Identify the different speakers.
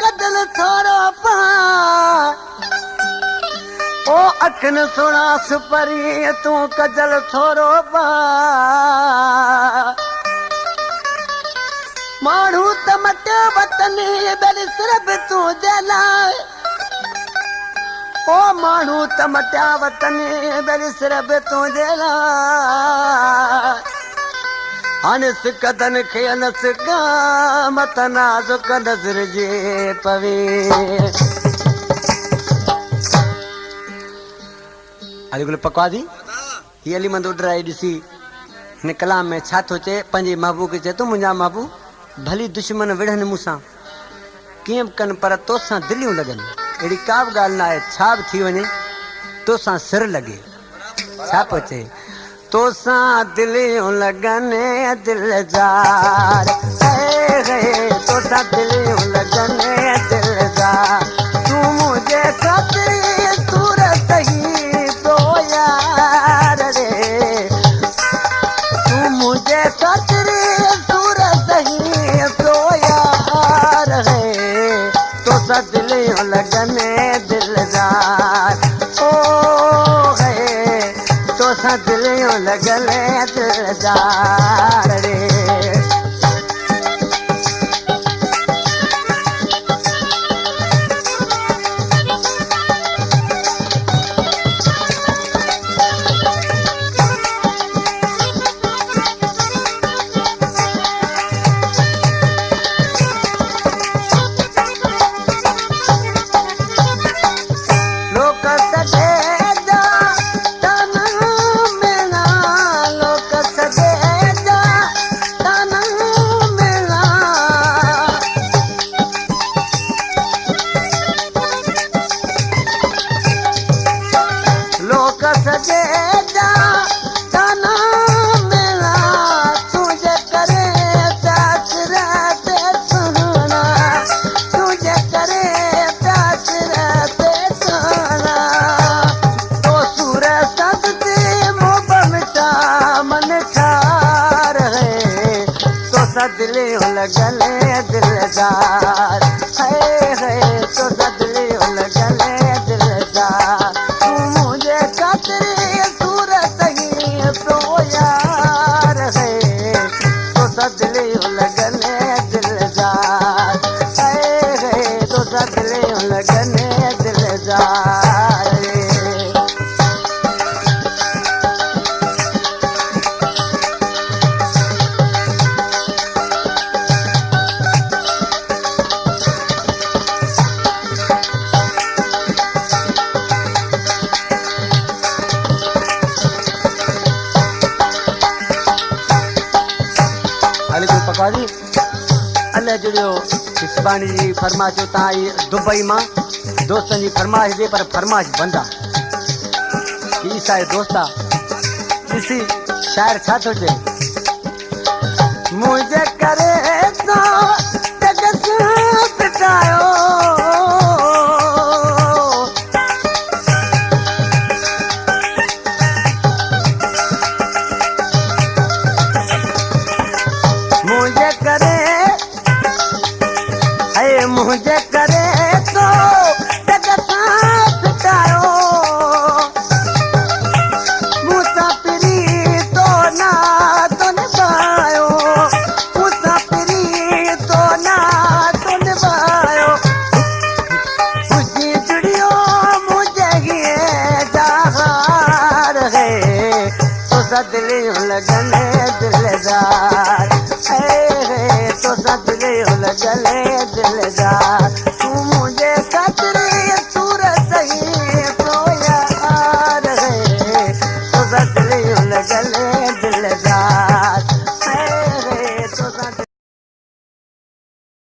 Speaker 1: कदल थोरो पा ओ अखन सुना सुपरी तू कदल थोरो पा माण्हू त मटियो वतनी बेली सिर्फ तू जलाए ओ माण्हू त मटिया वतनी बेली सिर्फ तू जलाए हाणे सिकदन खे नसिका मत नाज़ुक नज़र जे पवे अलीगुल पकवादी ही अली मंद उडराई ॾिसी हिन कलाम में छा थो चए पंहिंजे महबूब खे चए थो मुंहिंजा महबूब भली दुश्मन विढ़नि मूंसां कीअं बि कनि पर तोसां दिलियूं लॻनि अहिड़ी का बि ॻाल्हि न आहे छा बि थी वञे तोसां सिर लॻे छा पियो चए तोसां दिलियूं लॻनि दिलजार तोसां दिलियूं लॻनि दिलजार तूं मुंहिंजे ख़ातिर सूरत ई तो यार रे तूं मुंहिंजे ख़ातिर सूरत ई तो यार रे तोसां दिलियूं लॻनि दिलजार ओ तोसां दिलियूं लॻल दिलदार रे दिलियूं लॻल दिलदार तोसां दिलियूं लॻल दिलदार तूं मुंहिंजे ख़ातिर सूरत ई तो यार तोसां दिलियूं लॻल दिलदार तोसां दिलियूं लॻल दिलदार पकवादी अलाह जुड़ियो सुभाणे जी फरमाइश तव्हां आई दुबई मां दोस्तनि जी फरमाइश ॾे पर फरमाइश बंदि आहे ही साहे दोस्त आहे ॾिसी शाइर छा थो चए मुंहिंजे करे पिटायो मुंहिंजे करे तो पिटायो मूंसां पिरी तो ना तो निभायो मूंसां पिरी तो ना तो निभायो ख़ुशी जुड़ियो मुंहिंजे हीअ जहार है तोसां दिलियूं लॻल दिलदार तोसां दिलियूं लॻल दिलदार तूं मुंहिंजे ख़ातिर